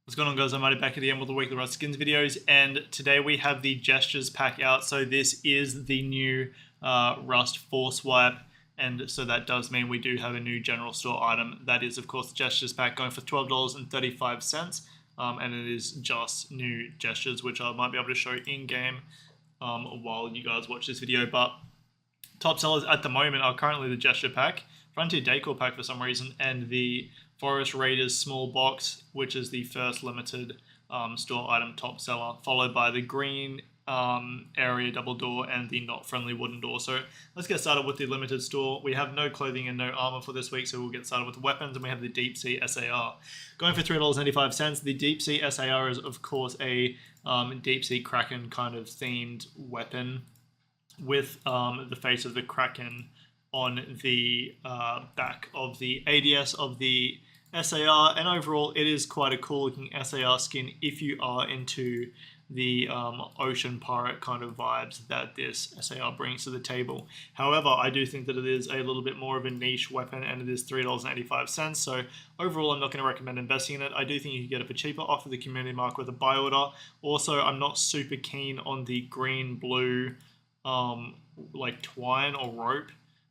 What's going on, guys? I'm Mighty back again with the weekly Rust Skins videos, and today we have the Gestures pack out. So this is the new Rust Force Wipe, and so that does mean we do have a new general store item. That is, of course, the Gestures pack going for $12.35, and it is just new gestures, which I might be able to show in game while you guys watch this video. But top sellers at the moment are currently the Gesture pack, Frontier Decor pack for some reason, and the Forest Raiders small box, which is the first limited store item top seller, followed by the green area double door and the not friendly wooden door. So let's get started with the limited store. We have no clothing and no armor for this week, so we'll get started with weapons, and we have the Deep Sea SAR going for $3.95. The Deep Sea SAR is, of course, a Deep Sea Kraken kind of themed weapon with the face of the Kraken on the back of the ADS of the SAR, and overall it is quite a cool looking SAR skin if you are into the ocean pirate kind of vibes that this SAR brings to the table. However, I do think that it is a little bit more of a niche weapon, and it is $3.85. So overall, I'm not going to recommend investing in it. I do think you can get it for cheaper off of the community market with a buy order. Also, I'm not super keen on the green blue like twine or rope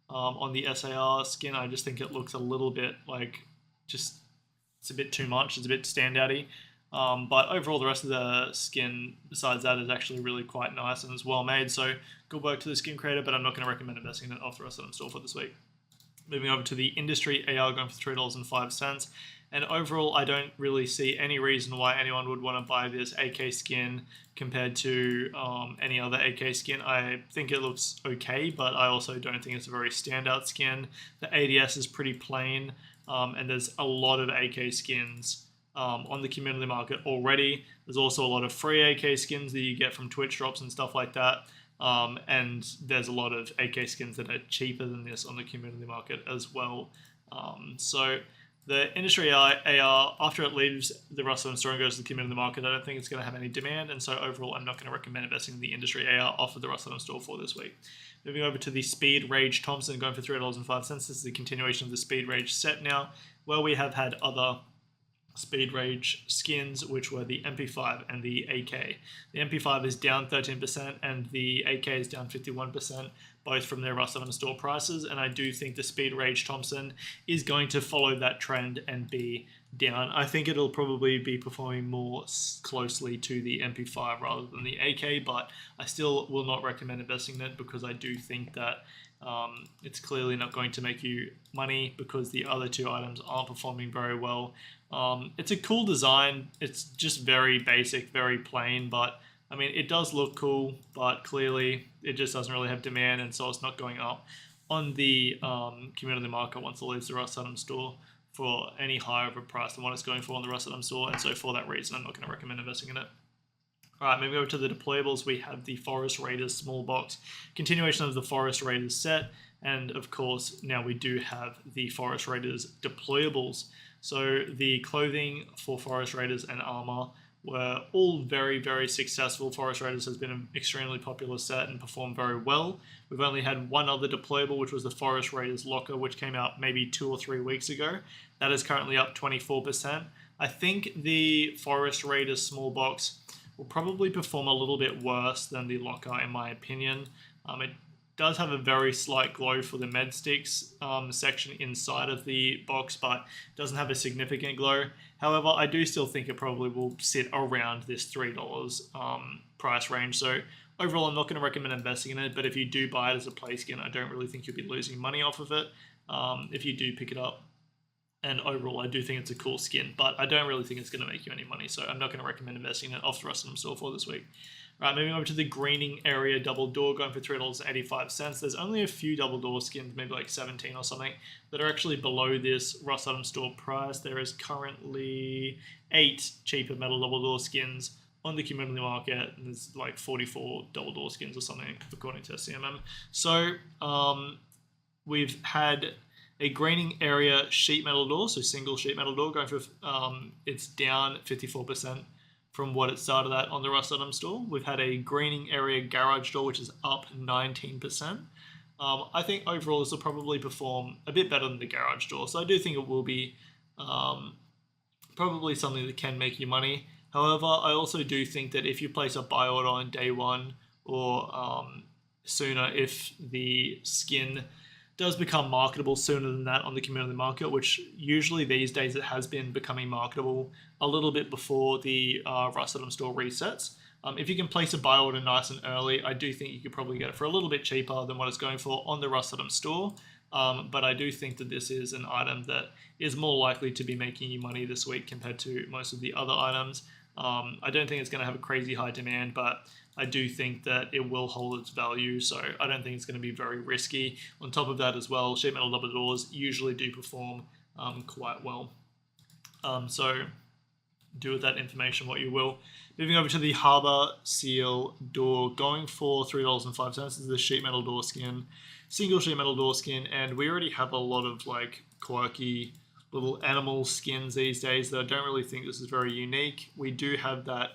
on the SAR skin. I just think it looks a little bit like it's a bit too much. It's a bit standouty. But overall, the rest of the skin besides that is actually really quite nice and it's well made. So good work to the skin creator, but I'm not going to recommend investing in it off the rest of them store for this week. Moving over to the industry AR going for $3.05. And overall, I don't really see any reason why anyone would want to buy this AK skin compared to any other AK skin. I think it looks okay, but I also don't think it's a very standout skin. The ADS is pretty plain, and there's a lot of AK skins on the community market already. There's also a lot of free AK skins that you get from Twitch drops and stuff like that. And there's a lot of AK skins that are cheaper than this on the community market as well. So the industry AR, after it leaves the Rust store and goes to the community market, I don't think it's going to have any demand, and so overall I'm not going to recommend investing in the industry AR off of the Rust store for this week. Moving over to the Speed Rage Thompson going for $3.05. This is the continuation of the Speed Rage set now, where we have had other Speed Rage skins, which were the MP5 and the AK. The MP5 is down 13% and the AK is down 51%, both from their Rust store prices, and I do think the Speed Rage Thompson is going to follow that trend and be down. I think it'll probably be performing more closely to the MP5 rather than the AK, but I still will not recommend investing in it because I do think that it's clearly not going to make you money because the other two items aren't performing very well. It's a cool design. It's just very basic, very plain, but I mean, it does look cool, but clearly it just doesn't really have demand, and so it's not going up on the community market once it leaves the Rust store for any higher of a price than what it's going for on the Rust store, and so for that reason, I'm not going to recommend investing in it. Alright, moving over to the deployables, we have the Forest Raiders small box, continuation of the Forest Raiders set, and of course, now we do have the Forest Raiders deployables. So the clothing for Forest Raiders and armor were all very, very successful. Forest Raiders has been an extremely popular set and performed very well. We've only had one other deployable, which was the Forest Raiders locker, which came out maybe 2 or 3 weeks ago. That is currently up 24%. I think the Forest Raiders small box will probably perform a little bit worse than the locker, in my opinion. It does have a very slight glow for the med sticks section inside of the box, but doesn't have a significant glow. However, I do still think it probably will sit around this $3 price range. So overall, I'm not going to recommend investing in it, but if you do buy it as a play skin, I don't really think you'll be losing money off of it if you do pick it up. And overall, I do think it's a cool skin, but I don't really think it's going to make you any money, so I'm not going to recommend investing in it off the Rust store for this week. Right, moving over to the greening area double door going for $3.85. There's only a few double door skins, maybe like 17 or something, that are actually below this Rust store price. There is currently 8 cheaper metal double door skins on the community market, and there's like 44 double door skins or something according to CMM. So we've had a greening area sheet metal door, so single sheet metal door, going for it's down 54% from what it started at on the Rust store. We've had a greening area garage door, which is up 19%. I think overall this will probably perform a bit better than the garage door, so I do think it will be probably something that can make you money. However, I also do think that if you place a buy order on day one or sooner, if the skin does become marketable sooner than that on the community market, which usually these days it has been becoming marketable a little bit before the Rust store resets. If you can place a buy order nice and early, I do think you could probably get it for a little bit cheaper than what it's going for on the Rust store. But I do think that this is an item that is more likely to be making you money this week compared to most of the other items. I don't think it's going to have a crazy high demand, but I do think that it will hold its value, so I don't think it's going to be very risky. On top of that as well, sheet metal double doors usually do perform quite well. So do with that information what you will. Moving over to the Harbor Seal door, going for $3.05. This is the sheet metal door skin, single sheet metal door skin, and we already have a lot of like quirky little animal skins these days that I don't really think this is very unique. We do have that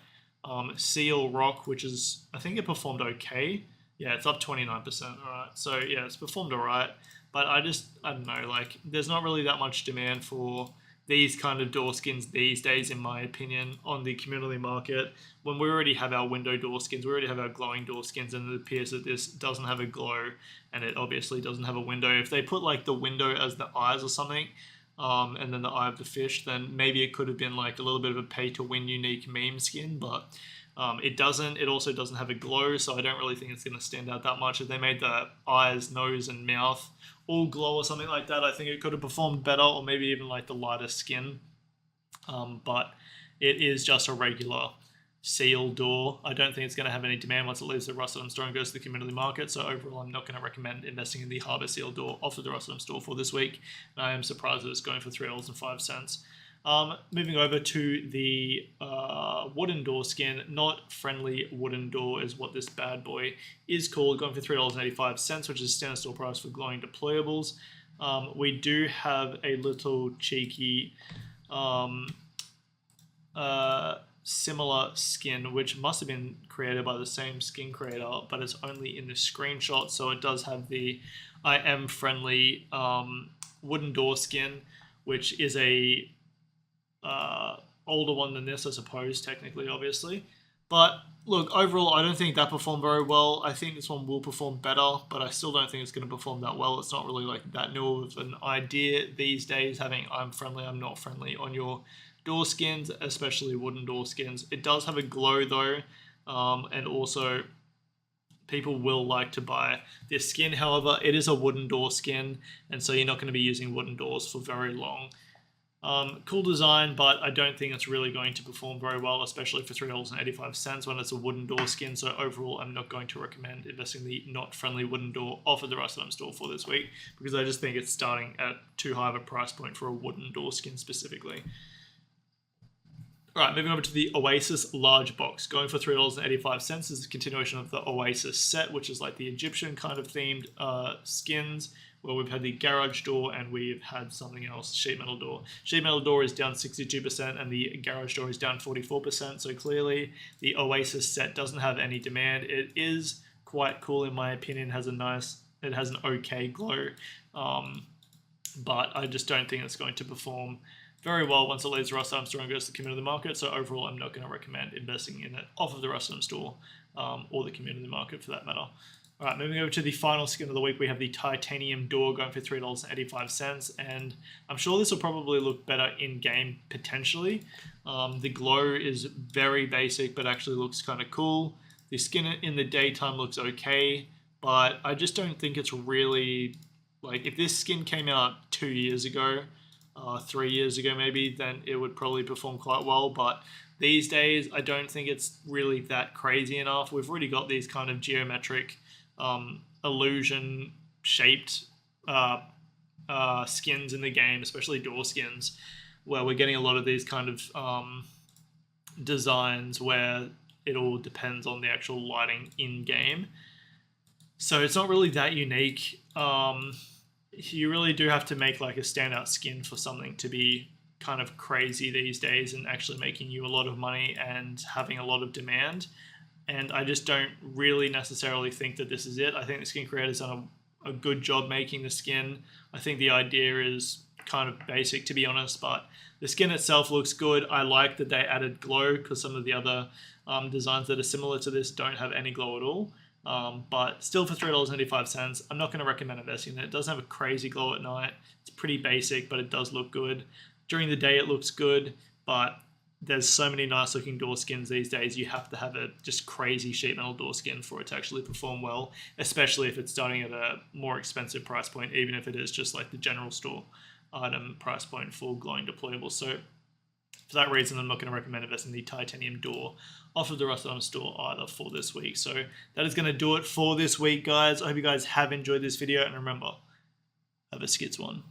Seal Rock, which is, I think it performed okay. Yeah, it's up 29%, alright. So yeah, it's performed alright, but I don't know, like, there's not really that much demand for these kind of door skins these days, in my opinion, on the community market. When we already have our window door skins, we already have our glowing door skins, and it appears that this doesn't have a glow, and it obviously doesn't have a window. If they put like the window as the eyes or something, and then the eye of the fish, then maybe it could have been like a little bit of a pay-to-win unique meme skin, but it doesn't. It also doesn't have a glow, so I don't really think it's going to stand out that much. If they made the eyes, nose, and mouth all glow or something like that, I think it could have performed better, or maybe even like the lighter skin. But it is just a regular seal door. I don't think it's going to have any demand once it leaves the Rustlum store and goes to the community market. So overall, I'm not going to recommend investing in the Harbor Seal door off of the Rustlum store for this week. And I am surprised that it's going for $3.05. Moving over to the wooden door skin, not friendly wooden door is what this bad boy is called, going for $3.85, which is standard store price for glowing deployables. We do have a little cheeky similar skin, which must have been created by the same skin creator, but it's only in this screenshot. So it does have the I am friendly wooden door skin, which is a older one than this, I suppose, technically, obviously. But look, overall, I don't think that performed very well. I think this one will perform better, but I still don't think it's going to perform that well. It's not really like that new of an idea these days, having I'm friendly, I'm not friendly on your door skins, especially wooden door skins. It does have a glow though, and also people will like to buy this skin. However, it is a wooden door skin, and so you're not going to be using wooden doors for very long. Cool design, but I don't think it's really going to perform very well, especially for $3.85 when it's a wooden door skin. So overall, I'm not going to recommend investing the not friendly wooden door off of the Rustlum store for this week, because I just think it's starting at too high of a price point for a wooden door skin specifically. Alright, moving over to the Oasis large box, going for $3.85. This is a continuation of the Oasis set, which is like the Egyptian kind of themed skins, where we've had the garage door and we've had something else, sheet metal door. Sheet metal door is down 62% and the garage door is down 44%, so clearly the Oasis set doesn't have any demand. It is quite cool in my opinion, it has an okay glow, but I just don't think it's going to perform very well once it leaves the Rustlum store and goes to the community market. So overall, I'm not going to recommend investing in it off of the Rustlum store or the community market for that matter. All right, moving over to the final skin of the week, we have the titanium door going for $3.85, and I'm sure this will probably look better in game potentially. The glow is very basic, but actually looks kind of cool. The skin in the daytime looks okay, but I just don't think it's really, like, if this skin came out 2 years ago, 3 years ago maybe, then it would probably perform quite well. But these days, I don't think it's really that crazy enough. We've already got these kind of geometric illusion shaped skins in the game, especially door skins, where we're getting a lot of these kind of designs where it all depends on the actual lighting in game. So it's not really that unique. You really do have to make like a standout skin for something to be kind of crazy these days and actually making you a lot of money and having a lot of demand. And I just don't really necessarily think that this is it. I think the skin creator's done a good job making the skin. I think the idea is kind of basic, to be honest, but the skin itself looks good. I like that they added glow, because some of the other designs that are similar to this don't have any glow at all. But still, for $3.95, I'm not going to recommend investing in it. It doesn't have a crazy glow at night. It's pretty basic, but it does look good. During the day, it looks good, but there's so many nice looking door skins these days. You have to have a just crazy sheet metal door skin for it to actually perform well, especially if it's starting at a more expensive price point, even if it is just like the general store item price point for glowing deployables. So for that reason, I'm not going to recommend investing in the titanium door off of the Rusted Armor store either for this week. So that is going to do it for this week, guys. I hope you guys have enjoyed this video, and remember, have a skits one.